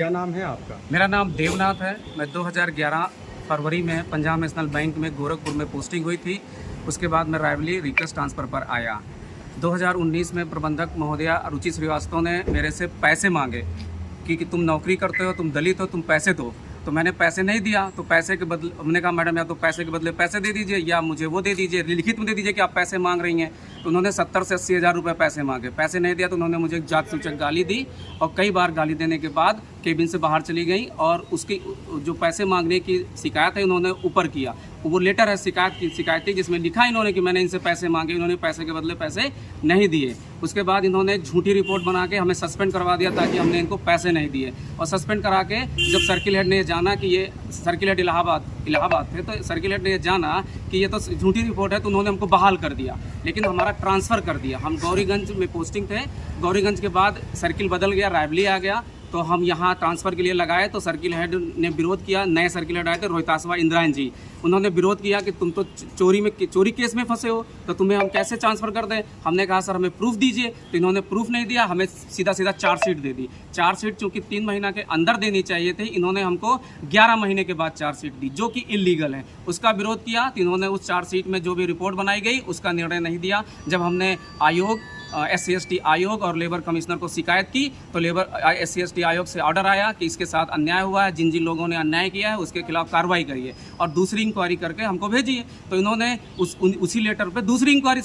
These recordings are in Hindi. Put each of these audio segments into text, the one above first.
क्या नाम है आपका? मेरा नाम देवनाथ है। मैं 2011 फरवरी में पंजाब नेशनल बैंक में गोरखपुर में पोस्टिंग हुई थी। उसके बाद मैं रायबरेली रिक्वेस्ट ट्रांसफ़र पर आया। 2019 में प्रबंधक महोदया रुचि श्रीवास्तव ने मेरे से पैसे मांगे कि तुम नौकरी करते हो, तुम दलित हो, तुम पैसे दो। तो मैंने पैसे नहीं दिया। तो पैसे के बदले हमने कहा मैडम या तो पैसे के बदले पैसे दे दीजिए या मुझे वो दे दीजिए, लिखित में दे दीजिए कि आप पैसे मांग रही हैं। तो उन्होंने 70 से 80 हज़ार रुपये पैसे मांगे। पैसे नहीं दिया तो उन्होंने मुझे जात सूचक गाली दी और कई बार गाली देने के बाद केबिन से बाहर चली गई और उसकी जो पैसे मांगने की शिकायत है इन्होंने ऊपर किया। वो लेटर है शिकायती जिसमें लिखा इन्होंने कि मैंने इनसे पैसे मांगे, इन्होंने पैसे के बदले पैसे नहीं दिए। उसके बाद इन्होंने झूठी रिपोर्ट बना के हमें सस्पेंड करवा दिया ताकि हमने इनको पैसे नहीं दिए। और सस्पेंड करा के जब सर्किल हेड ने जाना कि ये सर्किल हेड इलाहाबाद थे, तो सर्किल हेड ने जाना कि ये तो झूठी रिपोर्ट है, तो उन्होंने हमको बहाल कर दिया, लेकिन हमारा ट्रांसफ़र कर दिया। हम गौरीगंज में पोस्टिंग थे, गौरीगंज के बाद सर्किल बदल गया, रायबरेली आ गया। तो हम यहाँ ट्रांसफ़र के लिए लगाए तो सर्किल हेड ने विरोध किया। नए सर्किल हेड आए थे रोहितासवा इंद्रायण जी, उन्होंने विरोध किया कि तुम तो चोरी केस में फंसे हो, तो तुम्हें हम कैसे ट्रांसफ़र कर दें। हमने कहा सर हमें प्रूफ दीजिए, तो इन्होंने प्रूफ नहीं दिया, हमें सीधा चार्जशीट दे दी। चार्जशीट चूँकि 3 महीना के अंदर देनी चाहिए थी, इन्होंने हमको 11 महीने के बाद चार्जशीट दी, जो कि इलीगल है। उसका विरोध किया तो इन्होंने उस चार्जशीट में जो भी रिपोर्ट बनाई गई उसका निर्णय नहीं दिया। जब हमने आयोग SC/ST आयोग और लेबर कमिश्नर को शिकायत की तो SC/ST आयोग से ऑर्डर आया कि इसके साथ अन्याय हुआ है, जिन जिन लोगों ने अन्याय किया है उसके खिलाफ कार्रवाई करिए और दूसरी इंक्वायरी करके हमको भेजिए। तो इन्होंने उसी लेटर पे दूसरी इंक्वायरी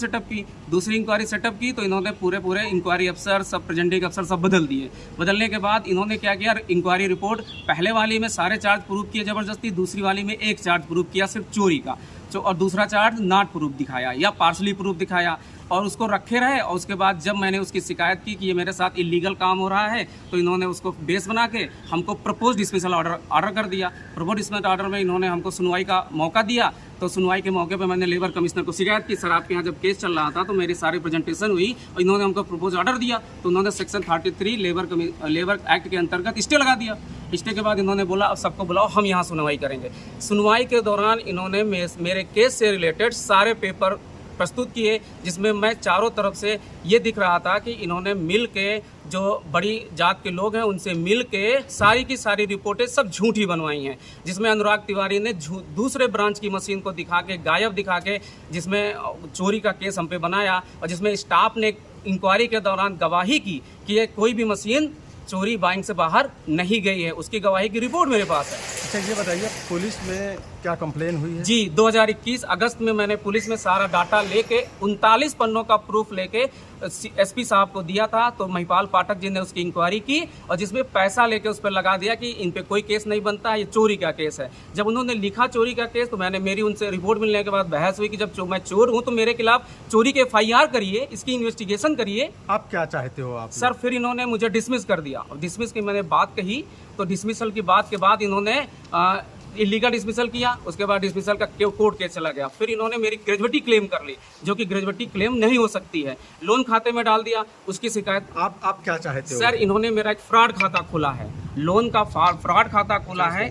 सेटअप की तो इन्होंने पूरे इंक्वायरी अफसर, सब प्रेजेंटिंग अफसर सब बदल दिए। बदलने के बाद इन्होंने क्या किया, इंक्वायरी रिपोर्ट पहले वाली में सारे चार्ज प्रूव किए ज़बरदस्ती, दूसरी वाली में एक चार्ज प्रूव किया सिर्फ चोरी का, और दूसरा चार्ज नॉट प्रूफ दिखाया या पार्शली प्रूफ दिखाया और उसको रखे रहे। और उसके बाद जब मैंने उसकी शिकायत की कि ये मेरे साथ इलीगल काम हो रहा है तो इन्होंने उसको बेस बना के हमको प्रपोज डिसमिसल ऑर्डर कर दिया। प्रपोज डिसमिसल ऑर्डर में इन्होंने हमको सुनवाई का मौका दिया। तो सुनवाई के मौके पे मैंने लेबर कमिश्नर को शिकायत की, सर आपके यहाँ जब केस चल रहा था तो मेरी सारी प्रेजेंटेशन हुई और इन्होंने हमको प्रपोज ऑर्डर दिया। तो उन्होंने सेक्शन 33 लेबर एक्ट के अंतर्गत स्टे लगा दिया। स्टे के बाद इन्होंने बोला अब सबको बुलाओ, हम यहाँ सुनवाई करेंगे। सुनवाई के दौरान इन्होंने मेरे केस से रिलेटेड सारे पेपर प्रस्तुत किए, जिसमें मैं चारों तरफ से ये दिख रहा था कि इन्होंने मिल के जो बड़ी जात के लोग हैं उनसे मिल के सारी की सारी रिपोर्टें सब झूठी बनवाई हैं, जिसमें अनुराग तिवारी ने दूसरे ब्रांच की मशीन को दिखा के गायब दिखा के जिसमें चोरी का केस हम पे बनाया और जिसमें स्टाफ ने इंक्वायरी के दौरान गवाही की कि ये कोई भी मशीन चोरी बाइंग से बाहर नहीं गई है, उसकी गवाही की रिपोर्ट मेरे पास है। अच्छा ये बताइए पुलिस में क्या कंप्लेन हुई है? जी 2021 अगस्त में मैंने पुलिस में सारा डाटा लेके 39 पन्नों का प्रूफ लेके SP साहब को दिया था। तो महिपाल पाठक जी ने उसकी इंक्वायरी की और जिसमें पैसा लेके उस पर लगा दिया कि इन पे कोई केस नहीं बनता है, ये चोरी का केस है। जब उन्होंने लिखा चोरी का केस तो मेरी उनसे रिपोर्ट मिलने के बाद बहस हुई कि जब मैं चोर हूँ तो मेरे खिलाफ चोरी के FIR करिए, इसकी इन्वेस्टिगेशन करिए। आप क्या चाहते हो आप? सर फिर इन्होंने मुझे डिसमिस कर दिया और डिसमिस की मैंने बात कही तो डिसमिसल की बात के बाद इन्होंने इलीगल डिसमिसल किया। उसके बाद डिसमिसल का कोर्ट केस चला गया। फिर इन्होंने मेरी ग्रेजुएटी क्लेम कर ली, जो कि ग्रेजुएटी क्लेम नहीं हो सकती है, लोन खाते में डाल दिया। उसकी शिकायत आप क्या चाहते हो? सर इन्होंने मेरा एक फ्रॉड खाता खोला है, लोन का फ्रॉड खाता खोला है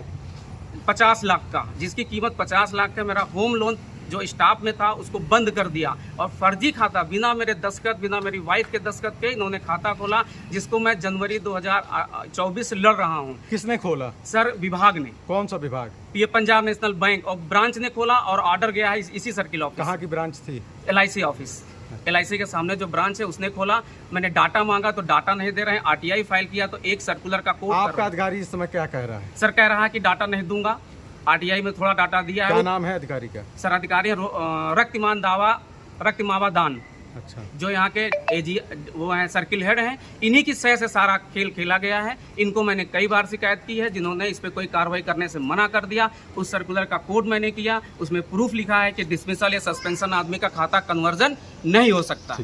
50 लाख का, जिसकी कीमत 50 लाख का। मेरा होम लोन जो स्टाफ में था उसको बंद कर दिया और फर्जी खाता बिना मेरे दस्तखत, बिना मेरी वाइफ के दस्तखत के इन्होंने खाता खोला, जिसको मैं जनवरी 2024 से लड़ रहा हूँ। किसने खोला? सर विभाग ने। कौन सा विभाग? ये पंजाब नेशनल बैंक और ब्रांच ने खोला और ऑर्डर गया है इसी सर्किल ऑफिस। कहाँ की ब्रांच थी? LIC ऑफिस, LIC के सामने जो ब्रांच है उसने खोला। मैंने डाटा मांगा तो डाटा नहीं दे रहे हैं। RTI फाइल किया तो एक सर्कुलर का कोड। आपका अधिकारी इस समय क्या कह रहा है? सर कह रहा है कि डाटा नहीं दूंगा। RTI में थोड़ा डाटा दिया है। क्या नाम है अधिकारी का? सर अधिकारी रक्तिमावा दान। अच्छा। जो यहाँ के AG वो हैं, सर्किल हेड हैं, इन्हीं की सह से सारा खेल खेला गया है। इनको मैंने कई बार शिकायत की है, जिन्होंने इस पर कोई कार्रवाई करने से मना कर दिया। उस सर्कुलर का कोड मैंने किया, उसमें प्रूफ लिखा है कि डिसमिसल या सस्पेंशन आदमी का खाता कन्वर्जन नहीं हो सकता।